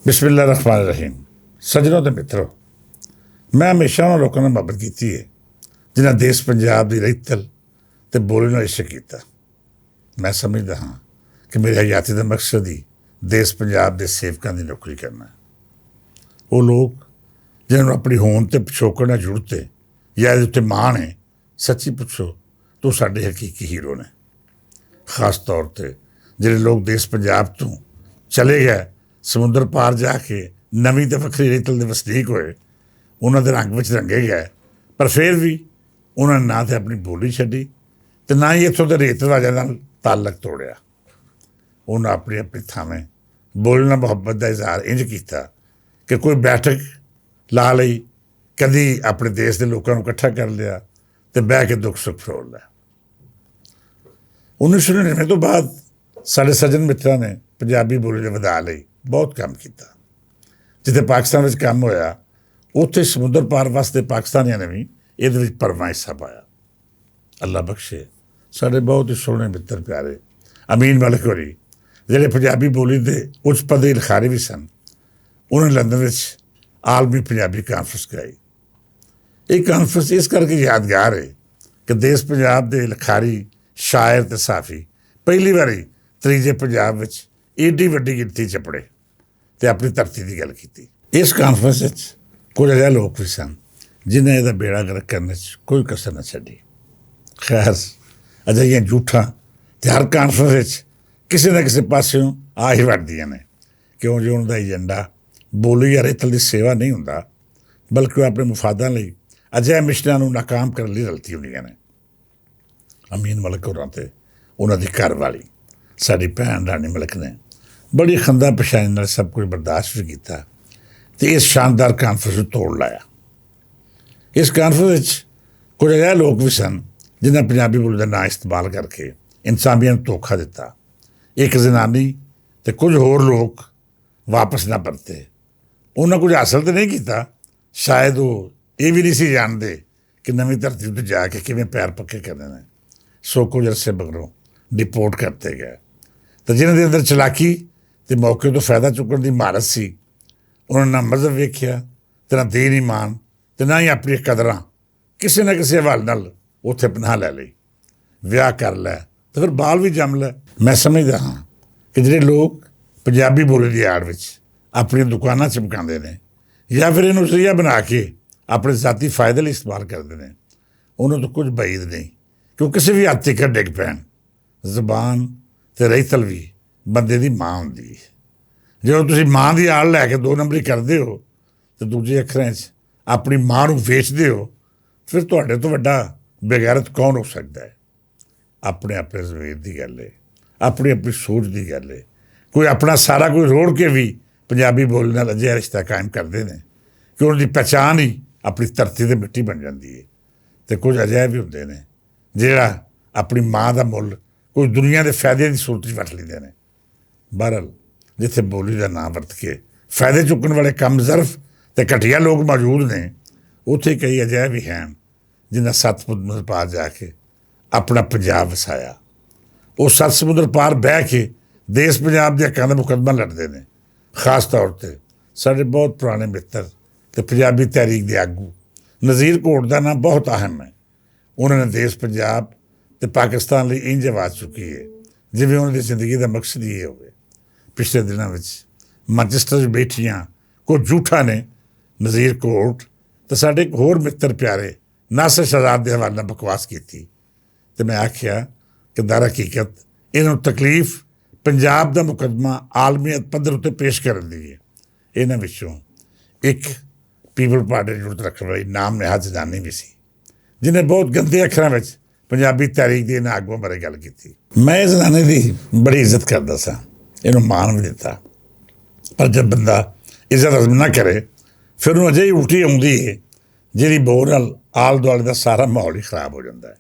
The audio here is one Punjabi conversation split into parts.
ਬਿਸਮਿਲ੍ਲਾਹਿਰ ਰਹਿਮਾनिर रहीम। ਸੱਜਣੋ ਤੇ ਮਿੱਤਰੋ, ਮੈਂ ਹਮੇਸ਼ਾ ਉਹਨਾਂ ਲੋਕਾਂ ਨਾਲ ਮੁਹੱਬਤ ਕੀਤੀ ਹੈ ਜਿਨ੍ਹਾਂ ਦੇਸ਼ ਪੰਜਾਬ ਦੀ ਰਹਿਤਲ ਤੇ ਬੋਲੀ ਨਾਲ ਇਸ਼ਕ ਕੀਤਾ। ਮੈਂ ਸਮਝਦਾ ਹਾਂ ਕਿ ਮੇਰੇ ਹਯਾਤੀ ਦਾ ਮਕਸਦ ਹੀ ਦੇਸ਼ ਪੰਜਾਬ ਦੇ ਸੇਵਕਾਂ ਦੀ ਨੌਕਰੀ ਕਰਨਾ ਹੈ। ਉਹ ਲੋਕ ਜਿਨ੍ਹਾਂ ਨੂੰ ਆਪਣੀ ਹੋਂਦ ਤੇ ਪਿਛੋਕੜ ਨਾਲ ਜ਼ਰੂਰਤ ਹੈ ਜਾਂ ਇਹਦੇ ਉੱਤੇ ਮਾਣ ਹੈ, ਸੱਚੀ ਪੁੱਛੋ ਤਾਂ ਸਾਡੇ ਹਕੀਕੀ ਹੀਰੋ ਨੇ। ਖਾਸ ਤੌਰ 'ਤੇ ਜਿਹੜੇ ਲੋਕ ਦੇਸ਼ ਪੰਜਾਬ ਤੋਂ ਚਲੇ ਗਏ, ਸਮੁੰਦਰ ਪਾਰ ਜਾ ਕੇ ਨਵੀਂ ਤੇ ਵੱਖਰੀ ਰੇਤਲ ਦੇ ਵਸਨੀਕ ਹੋਏ, ਉਹਨਾਂ ਦੇ ਰੰਗ ਵਿੱਚ ਰੰਗੇ ਗਏ, ਪਰ ਫਿਰ ਵੀ ਉਹਨਾਂ ਨੇ ਨਾ ਤਾਂ ਆਪਣੀ ਬੋਲੀ ਛੱਡੀ ਅਤੇ ਨਾ ਹੀ ਇੱਥੋਂ ਦੇ ਰੇਤ ਰਿਵਾਜ਼ਾਂ ਨਾਲ ਤਾਲਕ ਤੋੜਿਆ। ਉਹਨਾਂ ਆਪਣੀ ਆਪਣੀ ਥਾਵੇਂ ਬੋਲੀ ਨਾਲ ਮੁਹੱਬਤ ਦਾ ਇਜ਼ਹਾਰ ਇੰਝ ਕੀਤਾ ਕਿ ਕੋਈ ਬੈਠਕ ਲਾ ਲਈ, ਕਦੀ ਆਪਣੇ ਦੇਸ਼ ਦੇ ਲੋਕਾਂ ਨੂੰ ਇਕੱਠਾ ਕਰ ਲਿਆ ਅਤੇ ਬਹਿ ਕੇ ਦੁੱਖ ਸੁੱਖ ਫਰੋਲ ਲਿਆ। 1999 ਤੋਂ ਬਾਅਦ ਸਾਡੇ ਸੱਜਣ ਮਿੱਤਰਾਂ ਨੇ ਪੰਜਾਬੀ ਬੋਲੀ ਦੇ ਵਧਾ ਲਈ ਬਹੁਤ ਕੰਮ ਕੀਤਾ। ਜਿੱਥੇ ਪਾਕਿਸਤਾਨ ਵਿੱਚ ਕੰਮ ਹੋਇਆ, ਉੱਥੇ ਸਮੁੰਦਰ ਪਾਰ ਵਸਦੇ ਪਾਕਿਸਤਾਨੀਆਂ ਨੇ ਵੀ ਇਹਦੇ ਵਿੱਚ ਭਰਵਾਂ ਹਿੱਸਾ ਪਾਇਆ। ਅੱਲਾ ਬਖਸ਼ੇ ਸਾਡੇ ਬਹੁਤ ਹੀ ਸੋਹਣੇ ਮਿੱਤਰ ਪਿਆਰੇ ਅਮੀਨ ਮਲਿਕ ਹੋਰੀ, ਜਿਹੜੇ ਪੰਜਾਬੀ ਬੋਲੀ ਦੇ ਉੱਚ ਪੱਧਰੀ ਲਿਖਾਰੀ ਵੀ ਸਨ। ਉਹਨਾਂ ਨੇ ਲੰਦਨ ਵਿੱਚ ਆਲਮੀ ਪੰਜਾਬੀ ਕਾਨਫਰੰਸ ਕਰਾਈ। ਇਹ ਕਾਨਫਰੰਸ ਇਸ ਕਰਕੇ ਯਾਦਗਾਰ ਹੈ ਕਿ ਦੇਸ਼ ਪੰਜਾਬ ਦੇ ਲਿਖਾਰੀ, ਸ਼ਾਇਰ ਅਤੇ ਸਾਫੀ ਪਹਿਲੀ ਵਾਰੀ ਤਰੀਜੇ ਪੰਜਾਬ ਵਿੱਚ ਏਡੀ ਵੱਡੀ ਗਿਣਤੀ ਚਪੜੇ ਅਤੇ ਆਪਣੀ ਧਰਤੀ ਦੀ ਗੱਲ ਕੀਤੀ। ਇਸ ਕਾਨਫਰੰਸ ਵਿੱਚ ਕੁਝ ਅਜਿਹੇ ਲੋਕ ਵੀ ਸਨ ਜਿਨ੍ਹਾਂ ਇਹਦਾ ਬੇੜਾ ਗਰਕ ਕਰਨ 'ਚ ਕੋਈ ਕਸਰ ਨਾ ਛੱਡੀ। ਖੈਰ, ਅਜਿਹੀਆਂ ਝੂਠਾਂ ਅਤੇ ਹਰ ਕਾਨਫਰੰਸ ਵਿੱਚ ਕਿਸੇ ਨਾ ਕਿਸੇ ਪਾਸਿਓਂ ਆ ਹੀ ਵੜਦੀਆਂ ਨੇ, ਕਿਉਂ ਜੋ ਉਹਨਾਂ ਦਾ ਏਜੰਡਾ ਬੋਲੀ ਜਾਂ ਰੇਤਲ ਦੀ ਸੇਵਾ ਨਹੀਂ ਹੁੰਦਾ, ਬਲਕਿ ਉਹ ਆਪਣੇ ਮੁਫਾਦਾਂ ਲਈ ਅਜਿਹੇ ਮਿਸ਼ਨਾਂ ਨੂੰ ਨਾਕਾਮ ਕਰਨ ਲਈ ਰਲਤੀ ਹੁੰਦੀਆਂ ਨੇ। ਅਮੀਨ ਮਲਿਕ ਹੋਰਾਂ ਤੇ ਉਹਨਾਂ ਦੀ ਘਰ ਵਾਲੀ ਸਾਡੀ ਭੈਣ ਰਾਣੀ ਮਲਿਕ ਨੇ ਬੜੀ ਖੰਦਾ ਪਛਾਣ ਨਾਲ ਸਭ ਕੁਝ ਬਰਦਾਸ਼ਤ ਵੀ ਕੀਤਾ ਅਤੇ ਇਸ ਸ਼ਾਨਦਾਰ ਕਾਨਫਰੰਸ ਨੂੰ ਤੋੜ ਲਾਇਆ। ਇਸ ਕਾਨਫਰੰਸ ਵਿੱਚ ਕੁਝ ਅਜਿਹੇ ਲੋਕ ਵੀ ਸਨ ਜਿਨ੍ਹਾਂ ਪੰਜਾਬੀ ਬੋਲੀ ਦਾ ਨਾਂ ਇਸਤੇਮਾਲ ਕਰਕੇ ਇਨਸਾਨੀਅਤ ਨੂੰ ਧੋਖਾ ਦਿੱਤਾ। ਇੱਕ ਜ਼ਨਾਨੀ ਅਤੇ ਕੁਝ ਹੋਰ ਲੋਕ ਵਾਪਸ ਨਾ ਪਰਤੇ। ਉਹਨਾਂ ਕੁਝ ਹਾਸਲ ਤਾਂ ਨਹੀਂ ਕੀਤਾ, ਸ਼ਾਇਦ ਉਹ ਇਹ ਵੀ ਨਹੀਂ ਸੀ ਜਾਣਦੇ ਕਿ ਨਵੀਂ ਧਰਤੀ ਉੱਤੇ ਜਾ ਕੇ ਕਿਵੇਂ ਪੈਰ ਪੱਕੇ ਕਰਨੇ ਨੇ। ਸੋ ਕੁਝ ਅਰਸੇ ਮਗਰੋਂ ਡਿਪੋਰਟ ਕਰਤੇ ਗਏ। ਤਾਂ ਜਿਨ੍ਹਾਂ ਦੇ ਅੰਦਰ ਚਲਾਕੀ ਅਤੇ ਮੌਕੇ ਤੋਂ ਫਾਇਦਾ ਚੁੱਕਣ ਦੀ ਮਹਾਰਤ ਸੀ, ਉਹਨਾਂ ਨੇ ਨਾ ਮਜ਼ਹਬ ਵੇਖਿਆ ਅਤੇ ਨਾ ਦੀਨ ਈਮਾਨ ਅਤੇ ਨਾ ਹੀ ਆਪਣੀਆਂ ਕਦਰਾਂ, ਕਿਸੇ ਨਾ ਕਿਸੇ ਹਵਾਲੇ ਨਾਲ ਉੱਥੇ ਪਨਾਹ ਲੈ ਲਈ, ਵਿਆਹ ਕਰ ਲੈ ਅਤੇ ਫਿਰ ਬਾਲ ਵੀ ਜੰਮ ਲੈ। ਮੈਂ ਸਮਝਦਾ ਹਾਂ ਕਿ ਜਿਹੜੇ ਲੋਕ ਪੰਜਾਬੀ ਬੋਲੀ ਦੀ ਆੜ ਵਿੱਚ ਆਪਣੀਆਂ ਦੁਕਾਨਾਂ ਚਮਕਾਉਂਦੇ ਨੇ ਜਾਂ ਫਿਰ ਇਹਨੂੰ ਜ਼ਰੀਆ ਬਣਾ ਕੇ ਆਪਣੇ ਜ਼ਾਤੀ ਫਾਇਦੇ ਲਈ ਇਸਤੇਮਾਲ ਕਰਦੇ ਨੇ, ਉਹਨਾਂ ਤੋਂ ਕੁਝ ਬਾਈਦ ਨਹੀਂ ਕਿ ਉਹ ਕਿਸੇ ਵੀ ਹੱਦ ਤੱਕ ਡਿੱਗ ਪੈਣ। ਜ਼ਬਾਨ ਅਤੇ ਰਹਿਤਲ ਵੀ ਬੰਦੇ ਦੀ ਮਾਂ ਹੁੰਦੀ ਹੈ। ਜਦੋਂ ਤੁਸੀਂ ਮਾਂ ਦੀ ਆੜ ਲੈ ਕੇ 2 ਨੰਬਰੀ ਕਰਦੇ ਹੋ ਅਤੇ ਦੂਜੇ ਅੱਖਰਾਂ 'ਚ ਆਪਣੀ ਮਾਂ ਨੂੰ ਵੇਚਦੇ ਹੋ, ਫਿਰ ਤੁਹਾਡੇ ਤੋਂ ਵੱਡਾ ਬੇਗੈਰਤ ਕੌਣ ਹੋ ਸਕਦਾ ਹੈ। ਆਪਣੇ ਆਪਣੇ ਜ਼ਮੀਰ ਦੀ ਗੱਲ ਹੈ, ਆਪਣੀ ਆਪਣੀ ਸੋਚ ਦੀ ਗੱਲ ਹੈ। ਕੋਈ ਆਪਣਾ ਸਾਰਾ ਕੋਈ ਰੋੜ ਕੇ ਵੀ ਪੰਜਾਬੀ ਬੋਲੀ ਨਾਲ ਅਜਿਹਾ ਰਿਸ਼ਤਾ ਕਾਇਮ ਕਰਦੇ ਨੇ ਕਿ ਉਹਨਾਂ ਦੀ ਪਹਿਚਾਣ ਹੀ ਆਪਣੀ ਧਰਤੀ 'ਤੇ ਮਿੱਟੀ ਬਣ ਜਾਂਦੀ ਹੈ। ਅਤੇ ਕੁਝ ਅਜਿਹੇ ਵੀ ਹੁੰਦੇ ਨੇ ਜਿਹੜਾ ਆਪਣੀ ਮਾਂ ਦਾ ਮੁੱਲ ਕੋਈ ਦੁਨੀਆ ਦੇ ਫਾਇਦੇ ਦੀ ਸੂਰਤ 'ਚ ਵਰਤ ਲੈਂਦੇ ਨੇ। ਬਹਰਹਾਲ, ਜਿੱਥੇ ਬੋਲੀ ਦਾ ਨਾਂ ਵਰਤ ਕੇ ਫਾਇਦੇ ਚੁੱਕਣ ਵਾਲੇ ਕਮ ਜ਼ਰਫ ਅਤੇ ਘਟੀਆ ਲੋਕ ਮੌਜੂਦ ਨੇ, ਉੱਥੇ ਕਈ ਅਜਿਹੇ ਵੀ ਹਨ ਜਿਨ੍ਹਾਂ ਸੱਤ ਸਮੁੰਦਰ ਪਾਰ ਜਾ ਕੇ ਆਪਣਾ ਪੰਜਾਬ ਵਸਾਇਆ। ਉਹ ਸੱਤ ਸਮੁੰਦਰ ਪਾਰ ਬਹਿ ਕੇ ਦੇਸ਼ ਪੰਜਾਬ ਦੇ ਹੱਕਾਂ ਦਾ ਮੁਕੱਦਮਾ ਲੜਦੇ ਨੇ। ਖਾਸ ਤੌਰ 'ਤੇ ਸਾਡੇ ਬਹੁਤ ਪੁਰਾਣੇ ਮਿੱਤਰ ਅਤੇ ਪੰਜਾਬੀ ਤਹਿਰੀਕ ਦੇ ਆਗੂ ਨਜ਼ੀਰ ਘੋਟ ਦਾ ਨਾਂ ਬਹੁਤ ਅਹਿਮ ਹੈ। ਉਹਨਾਂ ਨੇ ਦੇਸ਼ ਪੰਜਾਬ ਅਤੇ ਪਾਕਿਸਤਾਨ ਲਈ ਇੰਝ ਆਵਾਜ਼ ਚੁੱਕੀ ਹੈ ਜਿਵੇਂ ਉਹਨਾਂ ਦੀ ਜ਼ਿੰਦਗੀ ਦਾ ਮਕਸਦ ਹੀ ਇਹ ਹੋਵੇ। ਪਿਛਲੇ ਦਿਨਾਂ ਵਿੱਚ ਮੈਨਚੈਸਟਰ 'ਚ ਬੈਠੀਆਂ ਕੁਝ ਝੂਠਾਂ ਨੇ ਨਜ਼ੀਰ ਘੋਟ ਅਤੇ ਸਾਡੇ ਇੱਕ ਹੋਰ ਮਿੱਤਰ ਪਿਆਰੇ ਨਾਸਰ ਸ਼ਹਜ਼ਾਦ ਦੇ ਹਵਾਲੇ ਨਾਲ ਬਕਵਾਸ ਕੀਤੀ ਅਤੇ ਮੈਂ ਆਖਿਆ ਕਿ ਦਰ ਹਕੀਕਤ ਇਹਨਾਂ ਨੂੰ ਤਕਲੀਫ ਪੰਜਾਬ ਦਾ ਮੁਕੱਦਮਾ ਆਲਮੀਅਤ ਪੱਧਰ ਉੱਤੇ ਪੇਸ਼ ਕਰਨ ਦੀ ਹੈ। ਇਹਨਾਂ ਵਿੱਚੋਂ ਇੱਕ ਪੀਪਲ ਪਾਰਟੀ ਦੀ ਜ਼ਰੂਰਤ ਰੱਖਣ ਵਾਲੀ ਨਾਮ ਨਿਹਾਦ ਜ਼ਨਾਨੀ ਵੀ ਸੀ, ਜਿਹਨੇ ਬਹੁਤ ਗੰਦੇ ਅੱਖਰਾਂ ਵਿੱਚ ਪੰਜਾਬੀ ਤਹਿਰੀਕ ਦੇ ਇਹਨਾਂ ਆਗੂਆਂ ਬਾਰੇ ਗੱਲ ਕੀਤੀ। ਮੈਂ ਇਸ ਜ਼ਨਾਨੀ ਦੀ ਬੜੀ ਇੱਜ਼ਤ ਕਰਦਾ ਸਾਂ, ਇਹਨੂੰ ਮਾਣ ਵੀ ਦਿੱਤਾ, ਪਰ ਜਦ ਬੰਦਾ ਇੱਜ਼ਤ ਹਜ਼ਮ ਨਾ ਕਰੇ ਫਿਰ ਉਹਨੂੰ ਅਜਿਹੀ ਉਲਟੀ ਆਉਂਦੀ ਹੈ ਜਿਹਦੀ ਬੋਰ ਨਾਲ ਆਲੇ ਦੁਆਲੇ ਦਾ ਸਾਰਾ ਮਾਹੌਲ ਹੀ ਖਰਾਬ ਹੋ ਜਾਂਦਾ ਹੈ।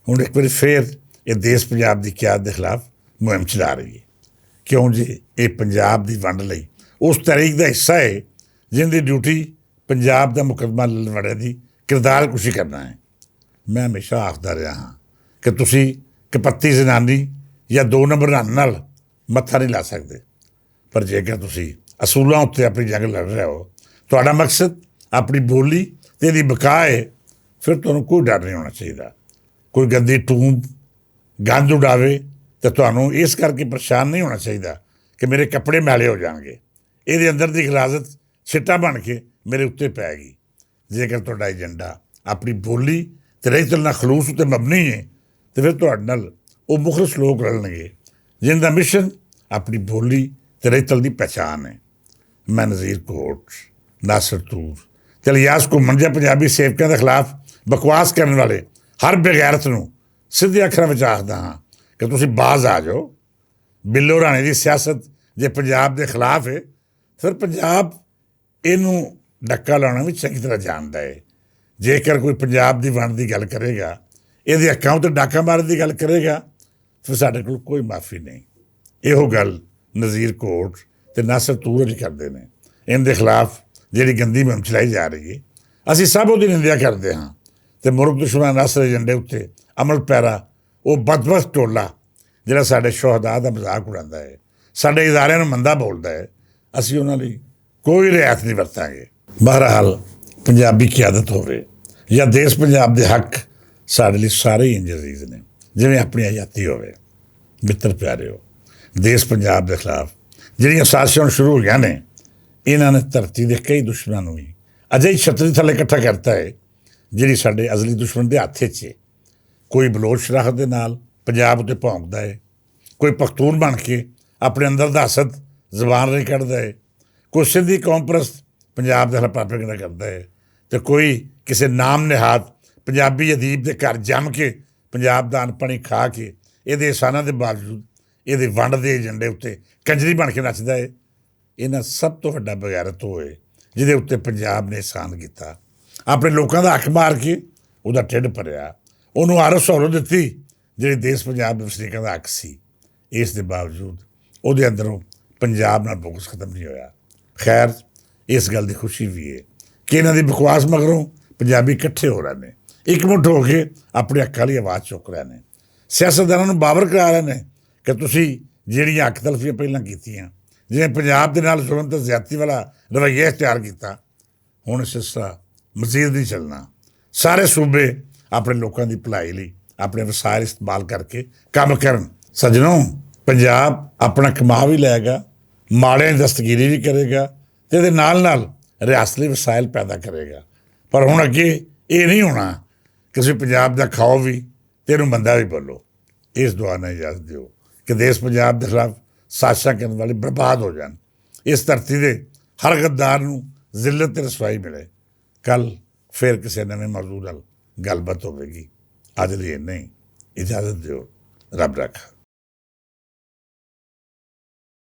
ਹੁਣ ਇੱਕ ਵਾਰੀ ਫਿਰ ਇਹ ਦੇਸ਼ ਪੰਜਾਬ ਦੀ ਕਿਆਦਤ ਦੇ ਖਿਲਾਫ ਮੁਹਿੰਮ ਚਲਾ ਰਹੀ ਹੈ, ਕਿਉਂ ਜੀ ਇਹ ਪੰਜਾਬ ਦੀ ਵੰਡ ਲਈ ਉਸ ਤਹਿਰੀਕ ਦਾ ਹਿੱਸਾ ਹੈ ਜਿਹਦੀ ਡਿਊਟੀ ਪੰਜਾਬ ਦਾ ਮੁਕੱਦਮਾ ਲੜਨ ਵਾਲਿਆਂ ਦੀ ਕਿਰਦਾਰ ਕੁਸ਼ੀ ਕਰਨਾ ਹੈ। ਮੈਂ ਹਮੇਸ਼ਾ ਆਖਦਾ ਰਿਹਾ ਹਾਂ ਕਿ ਤੁਸੀਂ ਕਪੱਤੀ ਜ਼ਨਾਨੀ ਜਾਂ 2 ਨੰਬਰ ਰਨ ਨਾਲ ਮੱਥਾ ਨਹੀਂ ਲਾ ਸਕਦੇ, ਪਰ ਜੇਕਰ ਤੁਸੀਂ ਅਸੂਲਾਂ ਉੱਤੇ ਆਪਣੀ ਜੰਗ ਲੜ ਰਹੇ ਹੋ, ਤੁਹਾਡਾ ਮਕਸਦ ਆਪਣੀ ਬੋਲੀ ਅਤੇ ਇਹਦੀ ਬਕਾ ਹੈ, ਫਿਰ ਤੁਹਾਨੂੰ ਕੋਈ ਡਰ ਨਹੀਂ ਹੋਣਾ ਚਾਹੀਦਾ। ਕੋਈ ਗੰਦੀ ਟੂੰਬ ਗੰਦ ਉਡਾਵੇ ਤਾਂ ਤੁਹਾਨੂੰ ਇਸ ਕਰਕੇ ਪਰੇਸ਼ਾਨ ਨਹੀਂ ਹੋਣਾ ਚਾਹੀਦਾ ਕਿ ਮੇਰੇ ਕੱਪੜੇ ਮੈਲੇ ਹੋ ਜਾਣਗੇ, ਇਹਦੇ ਅੰਦਰ ਦੀ ਗਲਾਜ਼ਤ ਛਿੱਟਾ ਬਣ ਕੇ ਮੇਰੇ ਉੱਤੇ ਪੈ ਗਈ। ਜੇਕਰ ਤੁਹਾਡਾ ਏਜੰਡਾ ਆਪਣੀ ਬੋਲੀ ਅਤੇ ਰਹਿਤਲ ਨਾਲ ਖਲੂਸ ਉੱਤੇ ਮਬਨੀ ਹੈ, ਅਤੇ ਫਿਰ ਤੁਹਾਡੇ ਨਾਲ ਉਹ ਮੁਖਲਸ ਲੋਕ ਰਲਣਗੇ ਜਿਨ੍ਹਾਂ ਦਾ ਮਿਸ਼ਨ ਆਪਣੀ ਬੋਲੀ ਅਤੇ ਰਹਿਤਲ ਦੀ ਪਹਿਚਾਣ ਹੈ। ਮੈਂ ਨਜ਼ੀਰ ਕੋਟ, ਨਾਸਰ ਤੂਰ ਅਤੇ ਇਲਿਆਸ ਘੁੰਮਣ ਜਿਹੇ ਪੰਜਾਬੀ ਸੇਵਕਾਂ ਦੇ ਖਿਲਾਫ ਬਕਵਾਸ ਕਰਨ ਵਾਲੇ ਹਰ ਬੇਗੈਰਤ ਨੂੰ ਸਿੱਧੇ ਅੱਖਰਾਂ ਵਿੱਚ ਆਖਦਾ ਹਾਂ ਕਿ ਤੁਸੀਂ ਬਾਜ਼ ਆ ਜਾਓ। ਬਿੱਲੋ ਰਾਣੇ ਦੀ ਸਿਆਸਤ ਜੇ ਪੰਜਾਬ ਦੇ ਖਿਲਾਫ ਹੈ, ਫਿਰ ਪੰਜਾਬ ਇਹਨੂੰ ਡੱਕਾ ਲਾਉਣਾ ਵੀ ਚੰਗੀ ਤਰ੍ਹਾਂ ਜਾਣਦਾ ਹੈ। ਜੇਕਰ ਕੋਈ ਪੰਜਾਬ ਦੀ ਵੰਡ ਦੀ ਗੱਲ ਕਰੇਗਾ, ਇਹਦੇ ਹੱਕਾਂ ਉੱਤੇ ਡਾਕਾ ਮਾਰਨ ਦੀ ਗੱਲ ਕਰੇਗਾ, ਫਿਰ ਸਾਡੇ ਕੋਲ ਕੋਈ ਮਾਫੀ ਨਹੀਂ। ਇਹੋ ਗੱਲ ਨਜ਼ੀਰ ਕੋਟ ਅਤੇ ਨਾਸਰ ਤੂਰ ਜੀ ਕਰਦੇ ਨੇ। ਇਹਨਾਂ ਦੇ ਖਿਲਾਫ ਜਿਹੜੀ ਗੰਦੀ ਮੁਹਿੰਮ ਚਲਾਈ ਜਾ ਰਹੀ ਹੈ, ਅਸੀਂ ਸਭ ਉਹਦੀ ਨਿੰਦਿਆ ਕਰਦੇ ਹਾਂ ਅਤੇ ਮੁਲਕ ਦੁਸ਼ਮਣ ਨਾਸਰ ਏਜੰਡੇ ਉੱਤੇ ਅਮਲ ਪੈਰਾ ਉਹ ਬਦਬਖਤ ਟੋਲਾ ਜਿਹੜਾ ਸਾਡੇ ਸ਼ੁਹਦਾ ਦਾ ਮਜ਼ਾਕ ਉਡਾਉਂਦਾ ਹੈ, ਸਾਡੇ ਇਦਾਰਿਆਂ ਨੂੰ ਮੰਦਾ ਬੋਲਦਾ ਹੈ, ਅਸੀਂ ਉਹਨਾਂ ਲਈ ਕੋਈ ਰਿਆਇਤ ਨਹੀਂ ਵਰਤਾਂਗੇ। ਬਹਰਹਾਲ ਪੰਜਾਬੀ ਕਿਆਦਤ ਹੋਵੇ ਜਾਂ ਦੇਸ਼ ਪੰਜਾਬ ਦੇ ਹੱਕ ਸਾਡੇ ਲਈ ਸਾਰੇ ਇੰਝ ਅਜ਼ੀਜ਼ ਨੇ ਜਿਵੇਂ ਆਪਣੀ ਆਜ਼ਾਦੀ ਹੋਵੇ। ਮਿੱਤਰ ਪਿਆਰਿਓ, ਦੇਸ਼ ਪੰਜਾਬ ਦੇ ਖਿਲਾਫ ਜਿਹੜੀਆਂ ਸਾਜ਼ਿਸ਼ਾਂ ਹੁਣ ਸ਼ੁਰੂ ਹੋਈਆਂ ਨੇ, ਇਹਨਾਂ ਨੇ ਧਰਤੀ ਦੇ ਕਈ ਦੁਸ਼ਮਣਾਂ ਨੂੰ ਵੀ ਅਜਿਹੀ ਛਤਰੀ ਥੱਲੇ ਇਕੱਠਾ ਕਰਤਾ ਹੈ ਜਿਹੜੀ ਸਾਡੇ ਅਜ਼ਲੀ ਦੁਸ਼ਮਣ ਦੇ ਹੱਥ 'ਚ ਹੈ। ਕੋਈ ਬਲੋਚ ਸ਼ਰਾਖਤ ਦੇ ਨਾਲ ਪੰਜਾਬ ਉੱਤੇ ਭੌਂਕਦਾ ਹੈ, ਕੋਈ ਪਖਤੂਨ ਬਣ ਕੇ ਆਪਣੇ ਅੰਦਰ ਦਾ ਹਸਦ ਜ਼ਬਾਨ ਰਾਹੀਂ ਕੱਢਦਾ ਹੈ, ਕੋਈ ਸਿੰਧੀ ਕੌਮ ਪ੍ਰਸਤ ਪੰਜਾਬ ਦੇ ਖਿਲਾਫ ਪ੍ਰੋਪੇਗੈਂਡਾ ਕਰਦਾ ਹੈ, ਅਤੇ ਕੋਈ ਕਿਸੇ ਨਾਮ ਨਿਹਾਦ ਪੰਜਾਬੀ ਅਦੀਬ ਦੇ ਘਰ ਜੰਮ ਕੇ ਪੰਜਾਬ ਦਾ ਅੰਨ ਪਾਣੀ ਖਾ ਕੇ ਇਹਦੇ ਅਹਿਸਾਨਾਂ ਦੇ ਬਾਵਜੂਦ ਇਹਦੇ ਵੰਡ ਦੇ ਏਜੰਡੇ ਉੱਤੇ ਕੰਜਰੀ ਬਣ ਕੇ ਨੱਚਦਾ ਹੈ। ਇਹਨਾਂ ਸਭ ਤੋਂ ਵੱਡਾ ਬਗੈਰਤ ਹੋਏ ਜਿਹਦੇ ਉੱਤੇ ਪੰਜਾਬ ਨੇ ਅਹਿਸਾਨ ਕੀਤਾ, ਆਪਣੇ ਲੋਕਾਂ ਦਾ ਹੱਕ ਮਾਰ ਕੇ ਉਹਦਾ ਢਿੱਡ ਭਰਿਆ, ਉਹਨੂੰ ਹਰ ਸਹੂਲਤ ਦਿੱਤੀ ਜਿਹੜੀ ਦੇਸ਼ ਪੰਜਾਬ ਦੇ ਵਸਨੀਕਾਂ ਦਾ ਹੱਕ ਸੀ। ਇਸ ਦੇ ਬਾਵਜੂਦ ਉਹਦੇ ਅੰਦਰੋਂ ਪੰਜਾਬ ਨਾਲ ਬੋਗਸ ਖਤਮ ਨਹੀਂ ਹੋਇਆ। ਖੈਰ, ਇਸ ਗੱਲ ਦੀ ਖੁਸ਼ੀ ਵੀ ਹੈ ਕਿ ਇਹਨਾਂ ਦੀ ਬਕਵਾਸ ਮਗਰੋਂ ਪੰਜਾਬੀ ਇਕੱਠੇ ਹੋ ਰਹੇ ਨੇ, ਇਕਮੁੱਠ ਹੋ ਕੇ ਆਪਣੇ ਹੱਕਾਂ ਲਈ ਆਵਾਜ਼ ਚੁੱਕ ਰਹੇ ਨੇ। ਸਿਆਸਤਦਾਨਾਂ ਨੂੰ ਬਾਵਰ ਕਰਾ ਰਹੇ ਨੇ ਕਿ ਤੁਸੀਂ ਜਿਹੜੀਆਂ ਹੱਕ ਤਲਫੀਆਂ ਪਹਿਲਾਂ ਕੀਤੀਆਂ, ਜਿਵੇਂ ਪੰਜਾਬ ਦੇ ਨਾਲ ਜ਼ੁਲਮ ਅਤੇ ਜ਼ਿਆਦਤੀ ਵਾਲਾ ਰਵੱਈਆ ਇਖਤਿਆਰ ਕੀਤਾ, ਹੁਣ ਇਸ ਤਰ੍ਹਾਂ ਮਜ਼ੀਦ ਨਹੀਂ ਚੱਲਣਾ। ਸਾਰੇ ਸੂਬੇ ਆਪਣੇ ਲੋਕਾਂ ਦੀ ਭਲਾਈ ਲਈ ਆਪਣੇ ਵਸਾਇਲ ਇਸਤੇਮਾਲ ਕਰਕੇ ਕੰਮ ਕਰਨ। ਸੱਜਣੋ, ਪੰਜਾਬ ਆਪਣਾ ਕਮਾ ਵੀ ਲਏਗਾ, ਮਾੜਿਆਂ ਦੀ ਦਸਤਗੀਰੀ ਵੀ ਕਰੇਗਾ ਅਤੇ ਇਹਦੇ ਨਾਲ ਨਾਲ ਰਿਆਸਤ ਲਈ ਵਸਾਇਲ ਪੈਦਾ ਕਰੇਗਾ। ਪਰ ਹੁਣ ਅੱਗੇ ਇਹ ਨਹੀਂ ਹੋਣਾ ਕਿ ਤੁਸੀਂ ਪੰਜਾਬ ਦਾ ਖਾਓ ਵੀ ਅਤੇ ਇਹਨੂੰ ਮੰਦਾ ਵੀ ਬੋਲੋ। ਇਸ ਦੁਆ ਨਾਲ ਇਜਾਜ਼ਤ ਦਿਓ ਕਿ ਦੇਸ਼ ਪੰਜਾਬ ਦੇ ਖਿਲਾਫ ਸਾਜ਼ਿਸ਼ਾਂ ਕਰਨ ਵਾਲੇ ਬਰਬਾਦ ਹੋ ਜਾਣ, ਇਸ ਧਰਤੀ ਦੇ ਹਰ ਗੱਦਾਰ ਨੂੰ ਜ਼ਿਲਤ ਅਤੇ ਰਸਵਾਈ ਮਿਲੇ। ਕੱਲ੍ਹ ਫਿਰ ਕਿਸੇ ਨਵੇਂ ਮੌਜੂਦ ਨਾਲ ਗੱਲਬਾਤ ਹੋਵੇਗੀ। ਅੱਜ ਲਈ ਇੰਨਾ ਹੀ, ਇਜਾਜ਼ਤ ਦਿਓ। ਰੱਬ ਰਾਖਾ।